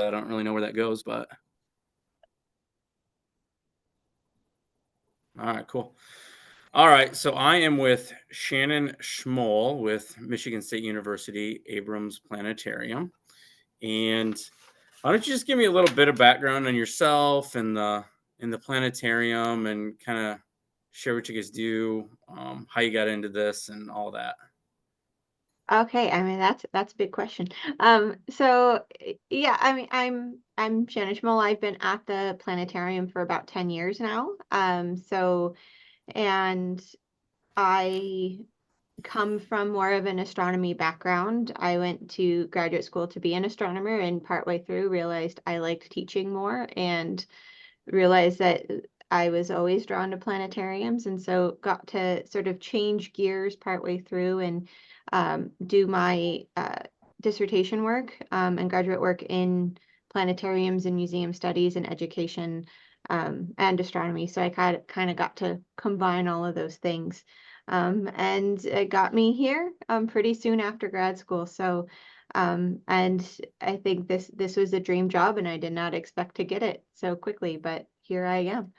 I don't really know where that goes, but all right, cool. All right, so I am with Shannon Schmoll with Michigan State University Abrams Planetarium. And why don't you just give me a little bit of background on yourself and the planetarium and kind of share what you guys do, how you got into this and all that. Okay, I mean that's a big question. Yeah, I mean I'm Shannon Schmoll. I've been at the planetarium for about 10 years now. And I come from more of an astronomy background. I went to graduate school to be an astronomer and partway through realized I liked teaching more and realized that I was always drawn to planetariums, and so got to sort of change gears partway through and do my dissertation work and graduate work in planetariums and museum studies and education and astronomy. So I kind of got to combine all of those things. And it got me here pretty soon after grad school. And I think this was a dream job, and I did not expect to get it so quickly, but here I am.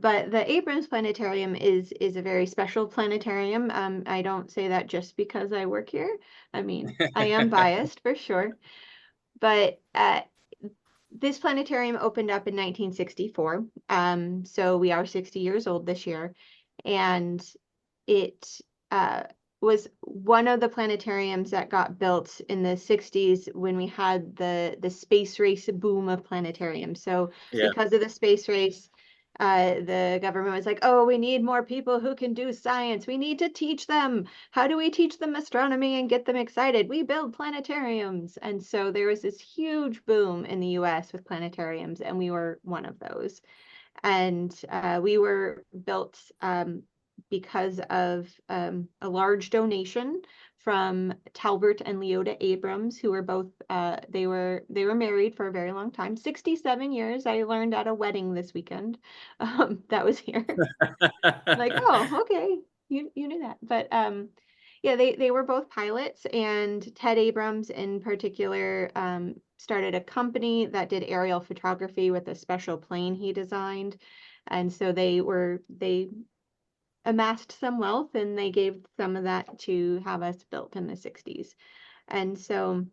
But the Abrams Planetarium is a very special planetarium. I don't say that just because I work here. I mean, I am biased for sure, but this planetarium opened up in 1964. So we are 60 years old this year, and it was one of the planetariums that got built in the 60s when we had the space race boom of planetariums. So Yeah. because of the space race, the government was like, oh, we need more people who can do science. We need to teach them. How do we teach them astronomy and get them excited? We build planetariums. And so there was this huge boom in the US with planetariums, and we were one of those. And we were built because of a large donation from Talbert and Leota Abrams, who were both they were married for a very long time, 67 years. I learned at a wedding this weekend that was here. Like, oh, okay, you knew that. But yeah, they were both pilots, and Ted Abrams in particular started a company that did aerial photography with a special plane he designed. And so they amassed some wealth, and they gave some of that to have us built in the 60s. And so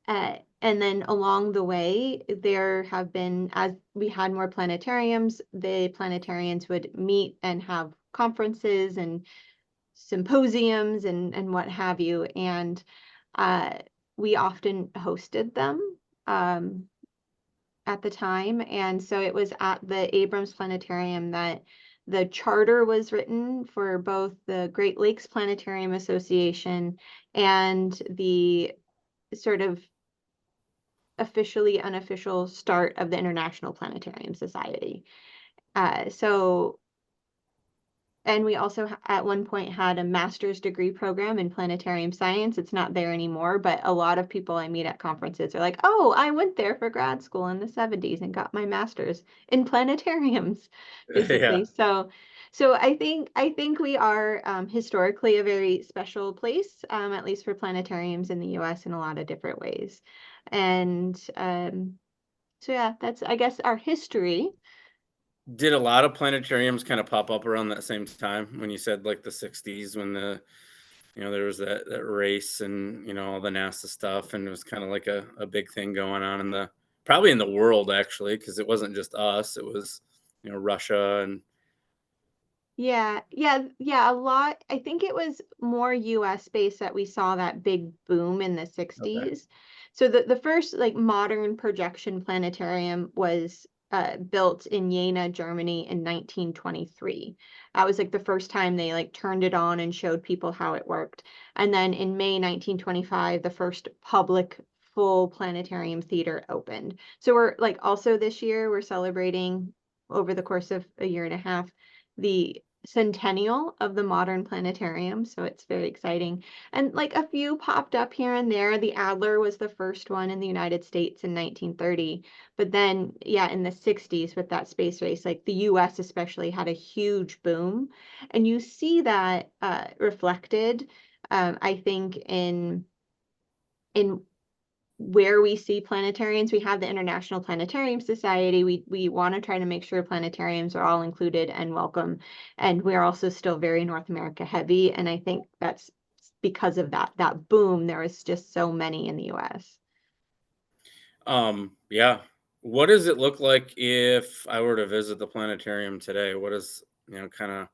and then along the way, there have been, as we had more planetariums, the planetarians would meet and have conferences and symposiums and what have you. And uh, we often hosted them at the time. And so it was at the Abrams Planetarium that the charter was written for both the Great Lakes Planetarium Association and the sort of officially unofficial start of the International Planetarium Society. So and we also at one point had a master's degree program in planetarium science. It's not there anymore, but a lot of people I meet at conferences are like, oh, I went there for grad school in the 70s and got my master's in planetariums, Yeah. basically. So I think we are historically a very special place, at least for planetariums in the US in a lot of different ways. And so yeah, that's I guess our history. Did a lot of planetariums kind of pop up around that same time when you said like the 60s when there was that race and, all the NASA stuff, and it was kind of like a big thing going on in probably in the world actually, because it wasn't just us, it was, Russia and Yeah, a lot. I think it was more US based that we saw that big boom in the okay. 60s. So the first like modern projection planetarium was built in Jena, Germany in 1923. That was like the first time they like turned it on and showed people how it worked. And then in May 1925, the first public full planetarium theater opened. So we're like also this year we're celebrating over the course of a year and a half the centennial of the modern planetarium, so it's very exciting. And like a few popped up here and there. The Adler was the first one in the United States in 1930, but then yeah, in the 60s with that space race, like the US especially had a huge boom, and you see that reflected, I think in where we see planetariums. We have the International Planetarium Society. We want to try to make sure planetariums are all included and welcome. And we're also still very North America heavy. And I think that's because of that boom. There was just so many in the US. Yeah. What does it look like if I were to visit the planetarium today? What is, kind of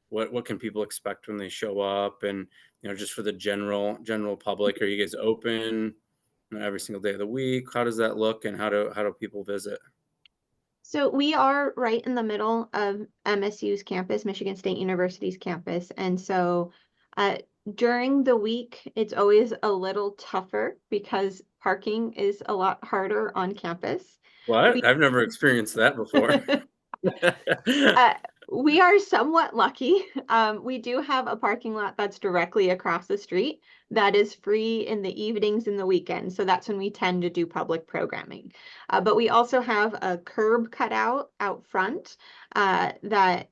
what can people expect when they show up? And, just for the general public, are you guys open, every single day of the week? How does that look, and how do people visit? So we are right in the middle of MSU's campus, Michigan State University's campus. And so uh, during the week, it's always a little tougher because parking is a lot harder on campus. What? We I've never experienced that before. Uh, we are somewhat lucky. We do have a parking lot that's directly across the street that is free in the evenings and the weekends. So that's when we tend to do public programming. But we also have a curb cut out front and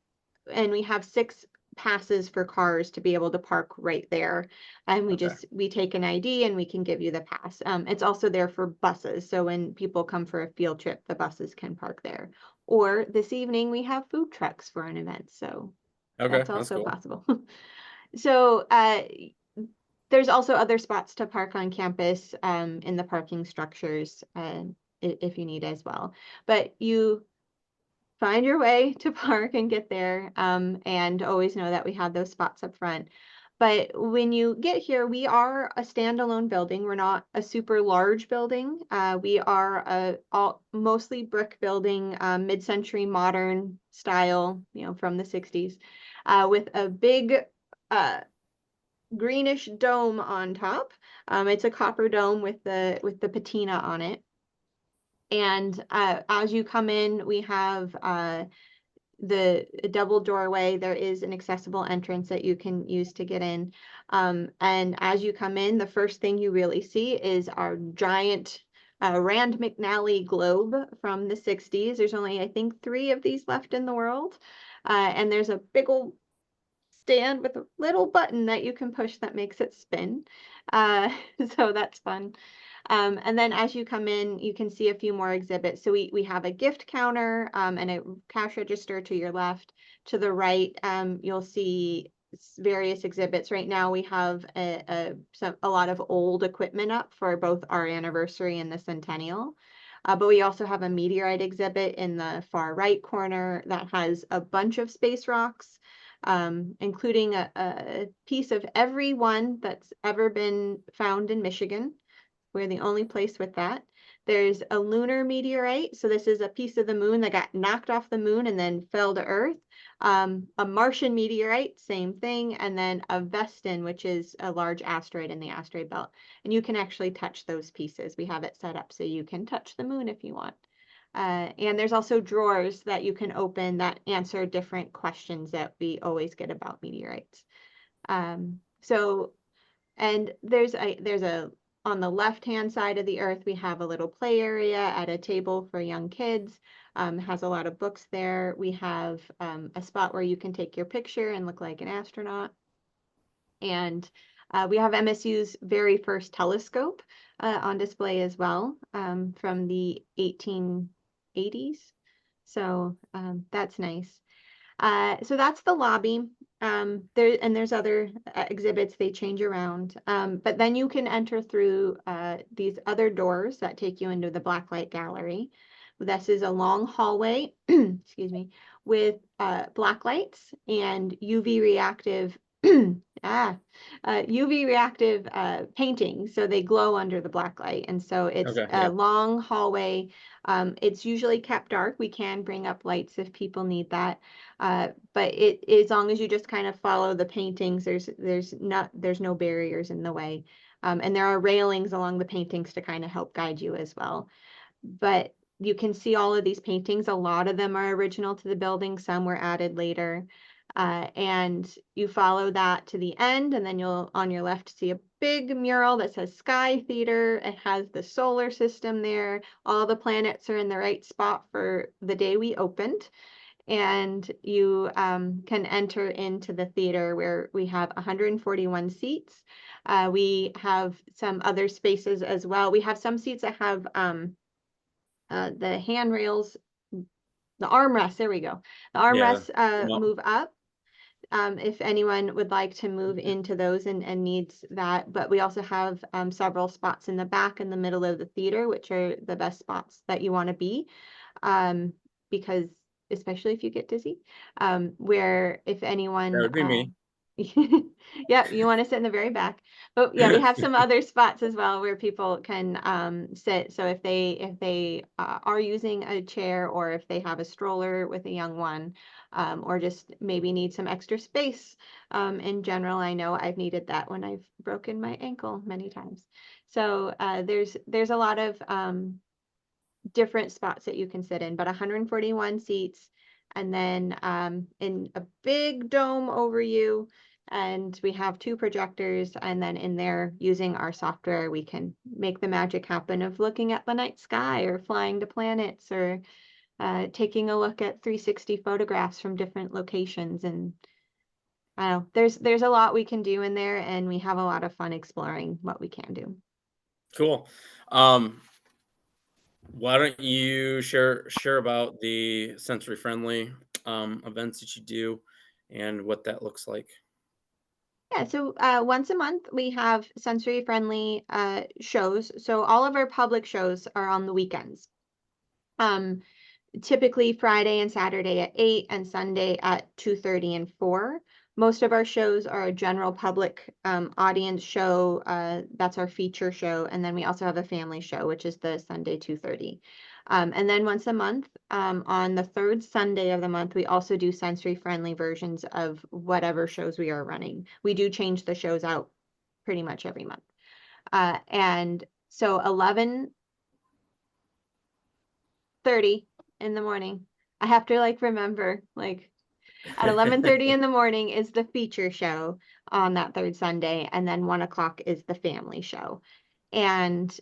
we have 6 passes for cars to be able to park right there. And Okay. we take an ID and we can give you the pass. It's also there for buses. So when people come for a field trip, the buses can park there. Or this evening we have food trucks for an event, so Okay, that's that's also cool. possible. So there's also other spots to park on campus in the parking structures if you need as well. But you find your way to park and get there and always know that we have those spots up front. But when you get here, we are a standalone building. We're not a super large building. We are mostly brick building, mid-century modern style, from the 60s, with a big uh, greenish dome on top. It's a copper dome with the patina on it. And as you come in, we have the double doorway. There is an accessible entrance that you can use to get in. And as you come in, the first thing you really see is our giant Rand McNally globe from the 60s. There's only, I think, 3 of these left in the world. And there's a big old stand with a little button that you can push that makes it spin. Uh, so that's fun. And then as you come in, you can see a few more exhibits. So we have a gift counter and a cash register to your left. To the right, you'll see various exhibits. Right now we have a lot of old equipment up for both our anniversary and the centennial. But we also have a meteorite exhibit in the far right corner that has a bunch of space rocks, including a piece of every one that's ever been found in Michigan. We're the only place with that. There's a lunar meteorite. So this is a piece of the moon that got knocked off the moon and then fell to Earth. A Martian meteorite, same thing. And then a Vestin, which is a large asteroid in the asteroid belt. And you can actually touch those pieces. We have it set up so you can touch the moon if you want. And there's also drawers that you can open that answer different questions that we always get about meteorites. So, and there's a on the left-hand side of the Earth, we have a little play area at a table for young kids. Has a lot of books there. We have a spot where you can take your picture and look like an astronaut. And we have MSU's very first telescope on display as well from the 1880s. So that's nice. So that's the lobby. There's other exhibits, they change around. But then you can enter through these other doors that take you into the blacklight gallery. This is a long hallway, excuse me, with black lights and UV reactive UV reactive paintings, so they glow under the black light. And so it's Okay, a yeah. long hallway. It's usually kept dark. We can bring up lights if people need that. But as long as you just kind of follow the paintings, there's no barriers in the way. And there are railings along the paintings to kind of help guide you as well. But you can see all of these paintings. A lot of them are original to the building. Some were added later. And you follow that to the end, and then you'll on your left see a big mural that says Sky Theater. It has the solar system there. All the planets are in the right spot for the day we opened. and you can enter into the theater where we have 141 seats. We have some other spaces as well. We have some seats that have the handrails, the armrests, there we go. The Yeah. armrests Come on. move up if anyone would like to move into those and needs that. But we also have several spots in the back in the middle of the theater, which are the best spots that you want to be, because especially if you get dizzy, where if That anyone would be me. yeah, you want to sit in the very back. But yeah, we have some other spots as well where people can sit. So if they are using a chair, or if they have a stroller with a young one, or just maybe need some extra space. In general, I know I've needed that when I've broken my ankle many times. So there's a lot of different spots that you can sit in, but 141 seats, and then in a big dome over you. And we have 2 projectors, and then in there, using our software, we can make the magic happen of looking at the night sky, or flying to planets, or taking a look at 360 photographs from different locations. And I don't know, there's a lot we can do in there, and we have a lot of fun exploring what we can do. Cool. Why don't you share about the sensory friendly events that you do and what that looks like? Yeah, so once a month we have sensory friendly shows. So all of our public shows are on the weekends. Um, Typically Friday and Saturday at 8, and Sunday at 2:30 and 4. Most of our shows are a general public audience show. That's our feature show. And then we also have a family show, which is the Sunday 2:30. And then once a month, on the 3rd Sunday of the month, we also do sensory friendly versions of whatever shows we are running. We do change the shows out pretty much every month. And so 11:30 in the morning. I have to like remember, like, at 11:30 in the morning is the feature show on that 3rd Sunday, and then 1 o'clock is the family show. And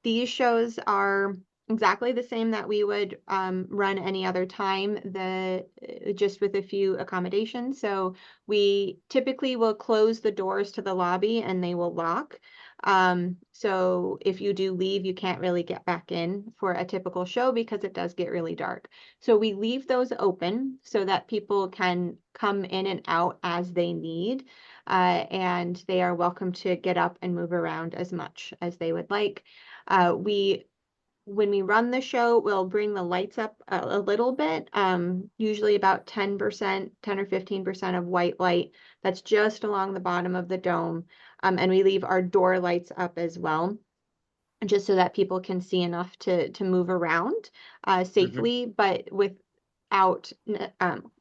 these shows are exactly the same that we would run any other time, just with a few accommodations. So we typically will close the doors to the lobby, and they will lock. So if you do leave, you can't really get back in for a typical show, because it does get really dark. So we leave those open so that people can come in and out as they need. And they are welcome to get up and move around as much as they would like. When we run the show, we'll bring the lights up a little bit, usually about 10%, 10 or 15% of white light that's just along the bottom of the dome. And we leave our door lights up as well, just so that people can see enough to move around Hmm. safely, but without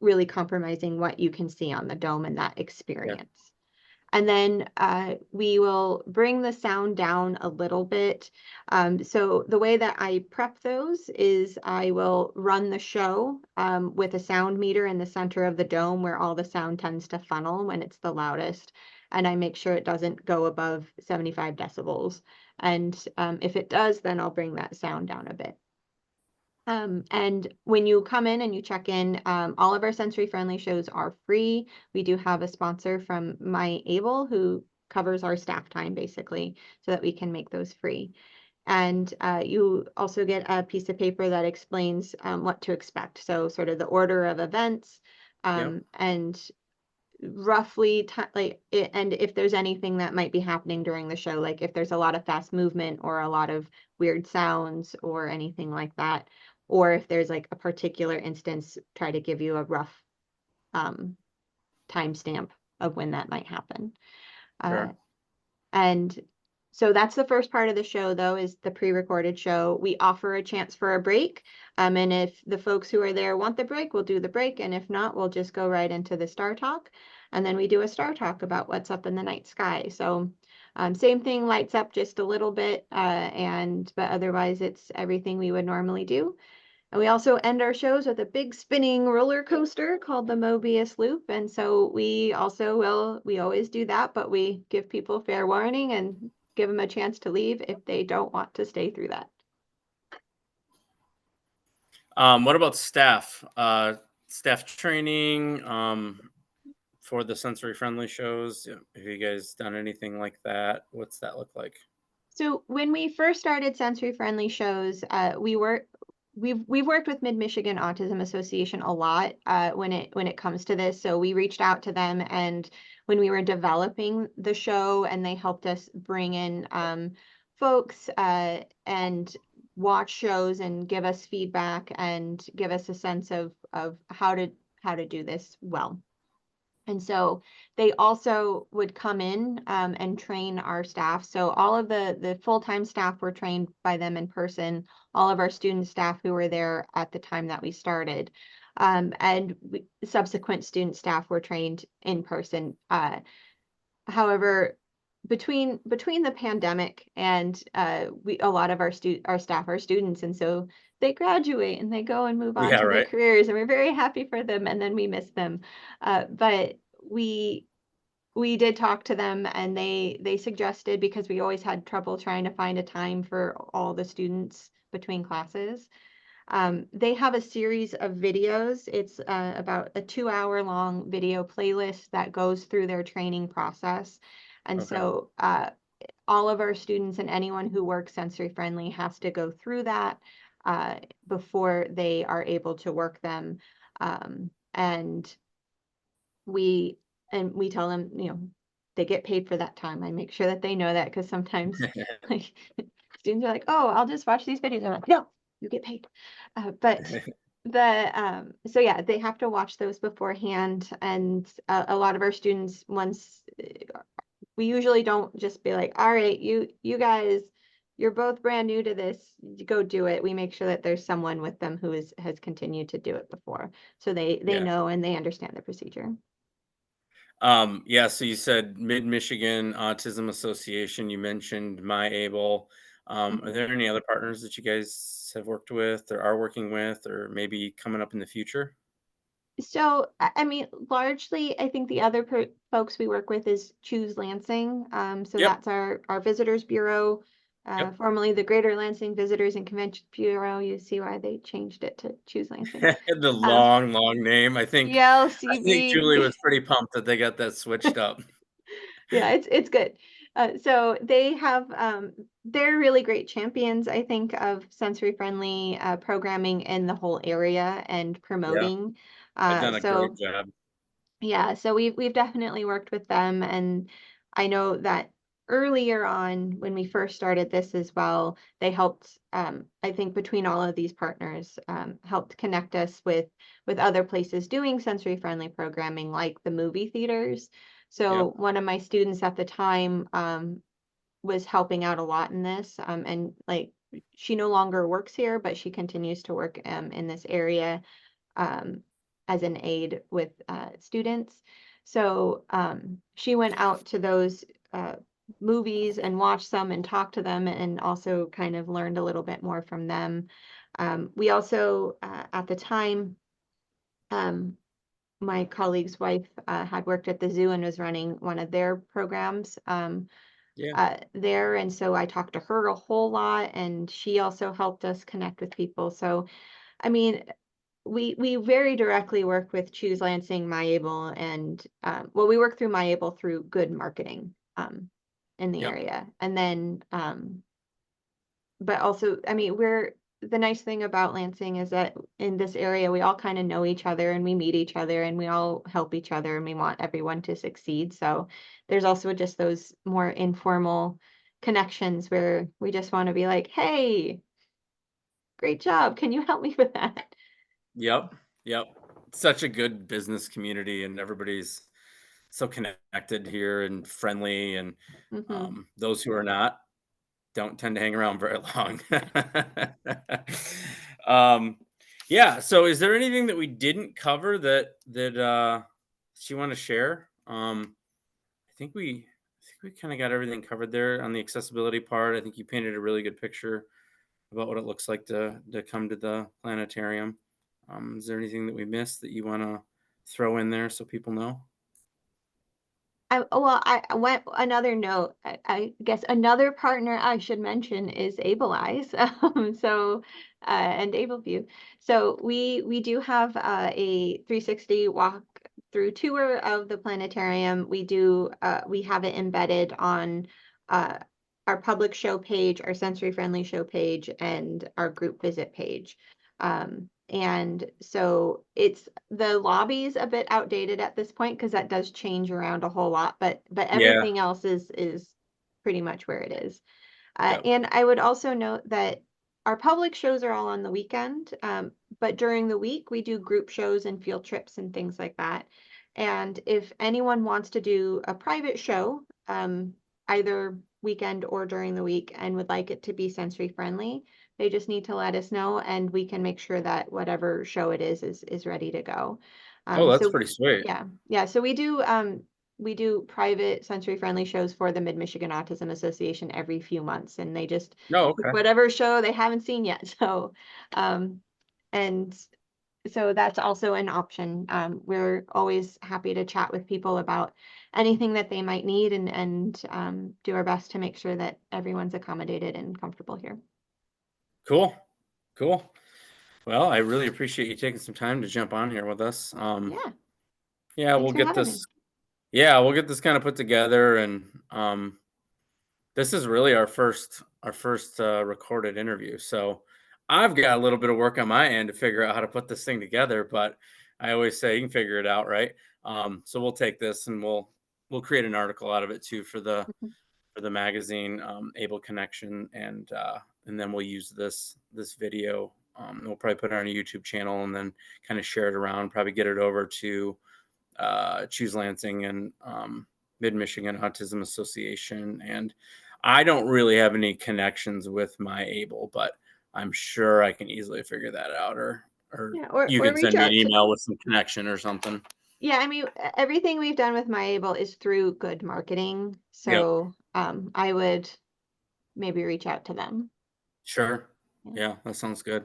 really compromising what you can see on the dome and that Yeah. experience. And then we will bring the sound down a little bit. So the way that I prep those is I will run the show with a sound meter in the center of the dome, where all the sound tends to funnel when it's the loudest. And I make sure it doesn't go above 75 decibels. And if it does, then I'll bring that sound down a bit. And when you come in and you check in, all of our sensory friendly shows are free. We do have a sponsor from My Able who covers our staff time, basically, so that we can make those free. And you also get a piece of paper that explains what to expect. So sort of the order of events, Yeah. and roughly and if there's anything that might be happening during the show, like if there's a lot of fast movement or a lot of weird sounds or anything like that, or if there's like a particular instance, try to give you a rough um, timestamp of when that might happen. uh, Sure. and so that's the first part of the show, though, is the pre-recorded show. We offer a chance for a break. And if the folks who are there want the break, we'll do the break. And if not, we'll just go right into the star talk. And then we do a star talk about what's up in the night sky. So same thing, lights up just a little bit. But otherwise, it's everything we would normally do. And we also end our shows with a big spinning roller coaster called the Mobius Loop. And so we always do that, but we give people fair warning and give them a chance to leave if they don't want to stay through that. What about staff? Staff training for the sensory friendly shows. Yeah, have you guys done anything like that? What's that look like? So when we first started sensory friendly shows, we've worked with Mid Michigan Autism Association a lot when it comes to this. So we reached out to them, and when we were developing the show, and they helped us bring in folks and watch shows and give us feedback and give us a sense of how to do this well. And so they also would come in and train our staff. So all of the full-time staff were trained by them in person, all of our student staff who were there at the time that we started. Subsequent student staff were trained in person. However, between the pandemic and a lot of our staff are students, and so they graduate and they go and move on Yeah, to their right. careers, and we're very happy for them, and then we miss them. But we did talk to them, and they suggested, because we always had trouble trying to find a time for all the students between classes. They have a series of videos. It's about a 2 hour long video playlist that goes through their training process. And Okay. so all of our students and anyone who works sensory friendly has to go through that before they are able to work them. And we tell them, they get paid for that time. I make sure that they know that, because sometimes like students are like, "Oh, I'll just watch these videos." I'm like, "No, you get paid." But so yeah, they have to watch those beforehand, and a lot of our students, once we usually don't just be like, "All right, you guys, you're both brand new to this, go do it." We make sure that there's someone with them who has continued to do it before, so they Yeah. know and they understand the procedure. Yeah, so you said Mid Michigan Autism Association. You mentioned MyAble. Are Mhm. there any other partners that you guys have worked with or are working with or maybe coming up in the future? So, I mean, largely, I think the other folks we work with is Choose Lansing. So Yep. that's our visitors bureau, Yep. formerly the Greater Lansing Visitors and Convention Bureau. You see why they changed it to Choose Lansing. The Um, long, long name. I think Julie YLCB. was pretty pumped that they got that switched up. Yeah, it's good. So they have they're really great champions, I think, of sensory friendly programming in the whole area and Yeah, promoting. they've done a great So job. yeah, so we've definitely worked with them, and I know that earlier on when we first started this as well, they helped, I think between all of these partners, helped connect us with other places doing sensory friendly programming, like the movie theaters. So Yep. one of my students at the time was helping out a lot in this, and like she no longer works here, but she continues to work in this area um, as an aide with students. So she went out to those movies and watched some and talked to them, and also kind of learned a little bit more from them. We also, at the time, um, my colleague's wife had worked at the zoo and was running one of their programs Yeah. there. And so I talked to her a whole lot, and she also helped us connect with people. So, I mean, we very directly work with Choose Lansing, MyAble, and well, we work through MyAble through good marketing in the Yep. area, and then but also, I mean, we're the nice thing about Lansing is that in this area we all kind of know each other, and we meet each other, and we all help each other, and we want everyone to succeed. So there's also just those more informal connections where we just want to be like, "Hey, great job! Can you help me with that?" Yep. Yep. Such a good business community, and everybody's so connected here and friendly. And Hmm. those who are not don't tend to hang around very long. um, yeah. So, is there anything that we didn't cover that you want to share? I think we kind of got everything covered there on the accessibility part. I think you painted a really good picture about what it looks like to come to the planetarium. Is there anything that we missed that you want to throw in there so people know? I went another note. I guess another partner I should mention is Able Eyes. And AbleView. So we do have a 360 walk through tour of the planetarium. We have it embedded on uh, our public show page, our sensory friendly show page, and our group visit page. And so the lobby's a bit outdated at this point because that does change around a whole lot, but Yeah. everything else is pretty much where it is. Yep. And I would also note that our public shows are all on the weekend, but during the week we do group shows and field trips and things like that. And if anyone wants to do a private show, either weekend or during the week, and would like it to be sensory friendly, they just need to let us know, and we can make sure that whatever show it is ready to go. Oh, that's So pretty sweet. yeah. So we do private sensory friendly shows for the Mid-Michigan Autism Association every few months, and they just Oh, pick okay. whatever show they haven't seen yet. Um, and so that's also an option. We're always happy to chat with people about anything that they might need, and do our best to make sure that everyone's accommodated and comfortable here. Cool. Cool. Well, I really appreciate you taking some time to jump on here with us. Yeah, Yeah, thanks we'll for get having me. this. Yeah, we'll get this kind of put together, and this is really our first recorded interview. So I've got a little bit of work on my end to figure out how to put this thing together, but I always say you can figure it out, right? So we'll take this and we'll create an article out of it too for the magazine, Able Connection, and then we'll use this video. We'll probably put it on a YouTube channel and then kind of share it around. Probably get it over to Choose Lansing and Mid Michigan Autism Association. And I don't really have any connections with my Able, but I'm sure I can easily figure that out. Or Yeah, you or can reach send me an out to. email with some connection or something. Yeah, I mean, everything we've done with MyAble is through good marketing. Yep. So I would maybe reach out to them. Sure. Yeah. Yeah, that sounds good.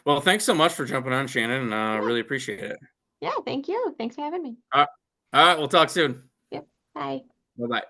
Well, thanks so much for jumping on, Shannon. Yeah. Really appreciate it. Yeah, thank you. Thanks for having me. All right. All right. We'll talk soon. Yep. Bye. Bye bye.